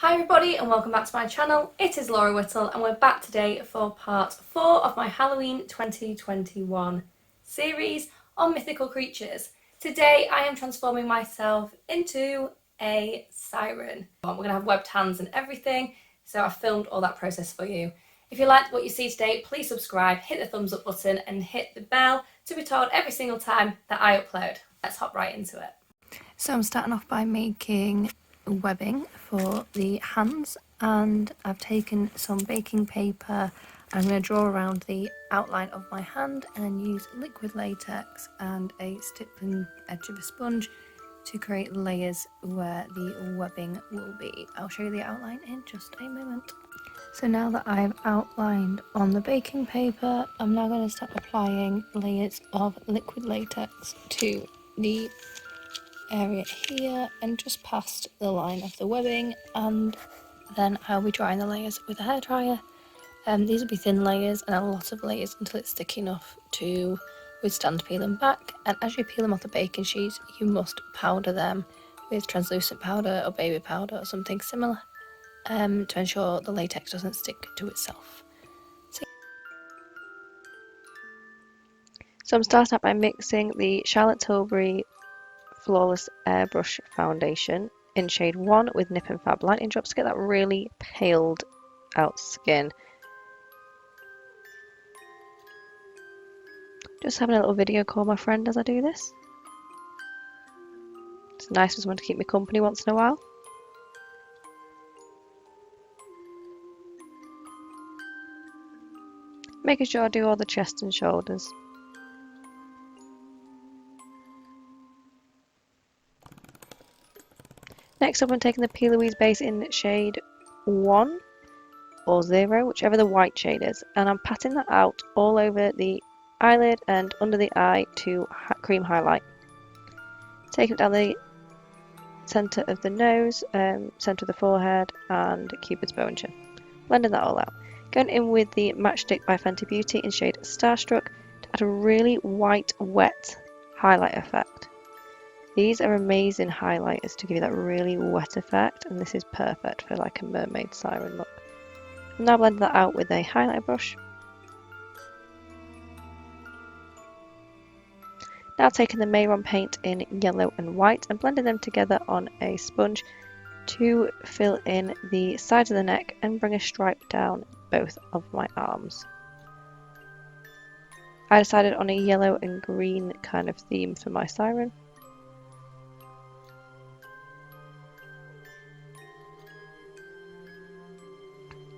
Hi everybody and welcome back to my channel. It is Laura Whittle and we're back today for part 4 of my Halloween 2021 series on mythical creatures. Today I am transforming myself into a siren. We're going to have webbed hands and everything, so I filmed all that process for you. If you liked what you see today, please subscribe, hit the thumbs up button and hit the bell to be told every single time that I upload. Let's hop right into it. So I'm starting off by making webbing for the hands, and I've taken some baking paper and I'm going to draw around the outline of my hand and then use liquid latex and a stippling edge of a sponge to create layers where the webbing will be. I'll show you the outline in just a moment. So now that I've outlined on the baking paper, I'm now going to start applying layers of liquid latex to the area here and just past the line of the webbing, and then I'll be drying the layers with a hairdryer. These will be thin layers and a lot of layers until it's thick enough to withstand peeling back, and as you peel them off the baking sheets you must powder them with translucent powder or baby powder or something similar to ensure the latex doesn't stick to itself. So I'm starting out by mixing the Charlotte Tilbury Flawless Airbrush foundation in shade 1 with Nip+Fab lightning drops to get that really paled out skin. Just having a little video call my friend as I do this. It's nice for someone to keep me company once in a while. Making sure I do all the chest and shoulders. Next up I'm taking the PLouise base in shade 1 or 0, whichever the white shade is, and I'm patting that out all over the eyelid and under the eye to cream highlight. Taking it down the centre of the nose, centre of the forehead and Cupid's bow and chin. Blending that all out. Going in with the MatchStix by Fenty Beauty in shade Starstruck to add a really white, wet highlight effect. These are amazing highlighters to give you that really wet effect, and this is perfect for like a mermaid siren look. I'm now blending that out with a highlighter brush. Now taking the Mehron paint in yellow and white and blending them together on a sponge to fill in the sides of the neck and bring a stripe down both of my arms. I decided on a yellow and green kind of theme for my siren.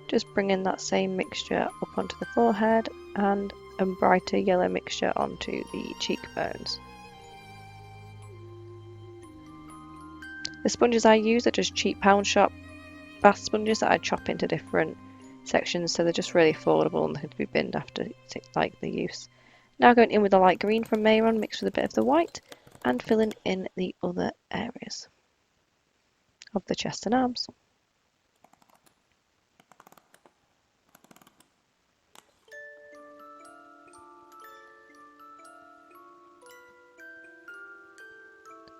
Just bringing that same mixture up onto the forehead and a brighter yellow mixture onto the cheekbones. The sponges I use are just cheap pound shop bath sponges that I chop into different sections, so they're just really affordable and they can be binned after like the use. Now going in with the light green from Mehron mixed with a bit of the white and filling in the other areas of the chest and arms.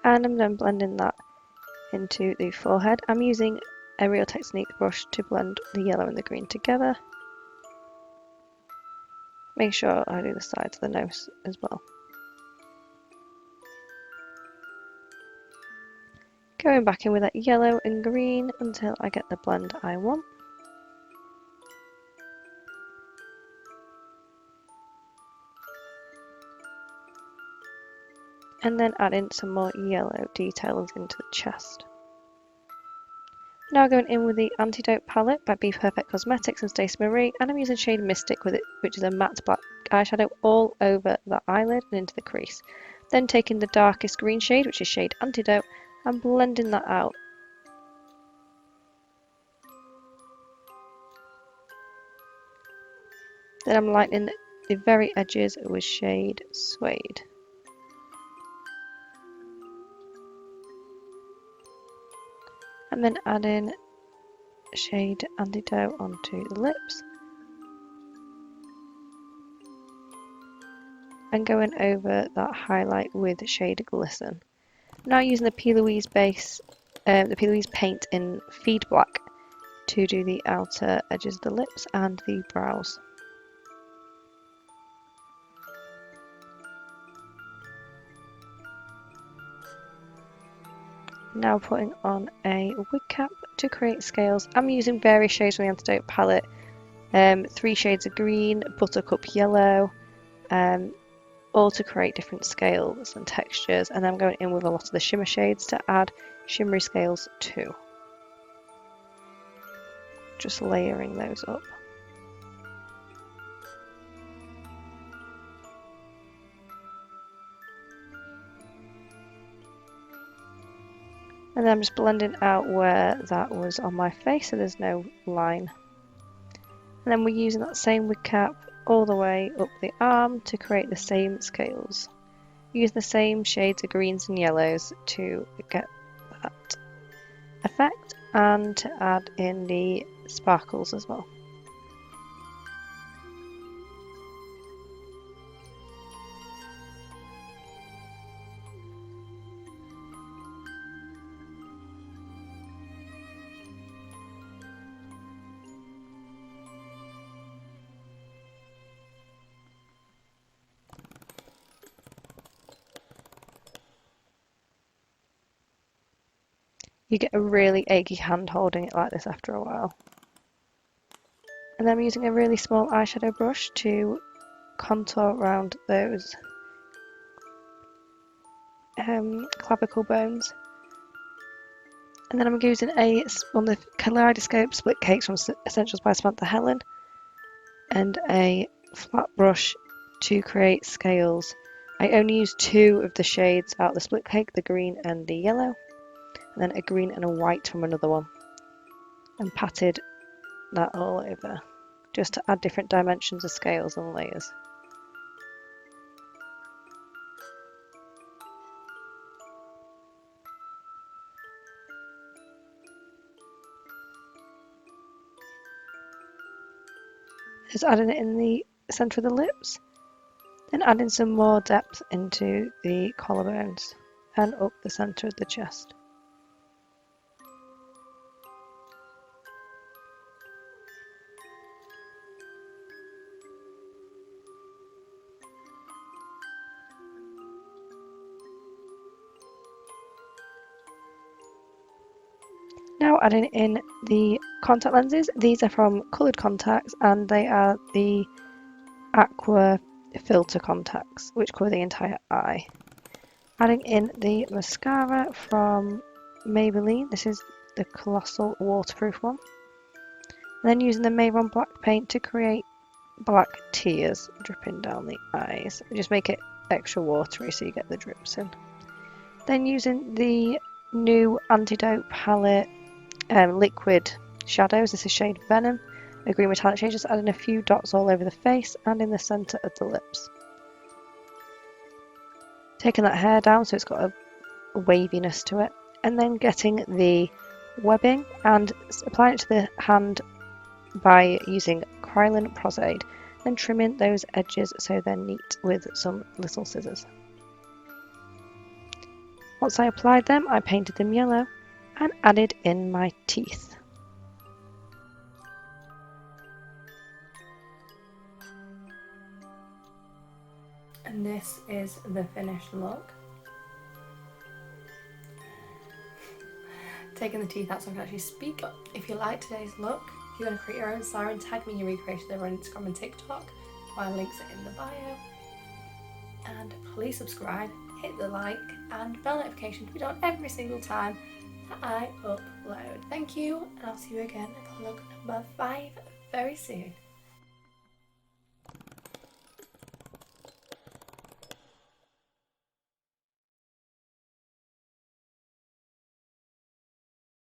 And I'm then blending that into the forehead. I'm using a Real Technique brush to blend the yellow and the green together. Make sure I do the sides of the nose as well. Going back in with that yellow and green until I get the blend I want. And then add in some more yellow details into the chest. Now going in with the Antidote Palette by BPerfect Cosmetics and Stacey, and I'm using shade Mystic with it, which is a matte black eyeshadow all over the eyelid and into the crease. Then taking the darkest green shade, which is shade Antidote, and blending that out. Then I'm lightening the very edges with shade Suede. And then add in shade Antidote onto the lips. And going over that highlight with shade Glisten. Now using the PLouise base, the PLouise paint in Feedblack to do the outer edges of the lips and the brows. Now putting on a wig cap to create scales. I'm using various shades from the Antidote Palette. 3 shades of green, buttercup yellow, all to create different scales and textures, and I'm going in with a lot of the shimmer shades to add shimmery scales too. Just layering those up. And then I'm just blending out where that was on my face so there's no line. And then we're using that same wig cap all the way up the arm to create the same scales. Use the same shades of greens and yellows to get that effect and to add in the sparkles as well. You get a really achy hand holding it like this after a while. And then I'm using a really small eyeshadow brush to contour around those clavicle bones. And then I'm using one of the Kaleidoscope split cakes from Essentials by Samantha Helen and a flat brush to create scales. I only use 2 of the shades out of the split cake, the green and the yellow, and then a green and a white from another one, and patted that all over just to add different dimensions of scales and layers. Just adding it in the centre of the lips, then adding some more depth into the collarbones and up the centre of the chest. Now adding in the contact lenses. These are from Coloured Contacts and they are the Aqua filter contacts which cover the entire eye. Adding in the mascara from Maybelline. This is the Colossal waterproof one. And then using the Mehron black paint to create black tears dripping down the eyes. Just make it extra watery so you get the drips in. Then using the new Antidote Palette liquid shadows. This is shade Venom, a green metallic shade, just adding a few dots all over the face and in the centre of the lips. Taking that hair down so it's got a waviness to it, and then getting the webbing and applying it to the hand by using Krylon Prosade, then trimming those edges so they're neat with some little scissors. Once I applied them, I painted them yellow and added in my teeth. And this is the finished look. Taking the teeth out so I can actually speak. If you like today's look, if you want to create your own Siren, tag me in your recreation over on Instagram and TikTok. My links are in the bio. And please subscribe, hit the like and bell notification to be done every single time that I upload. Thank you, and I'll see you again for look number 5 very soon.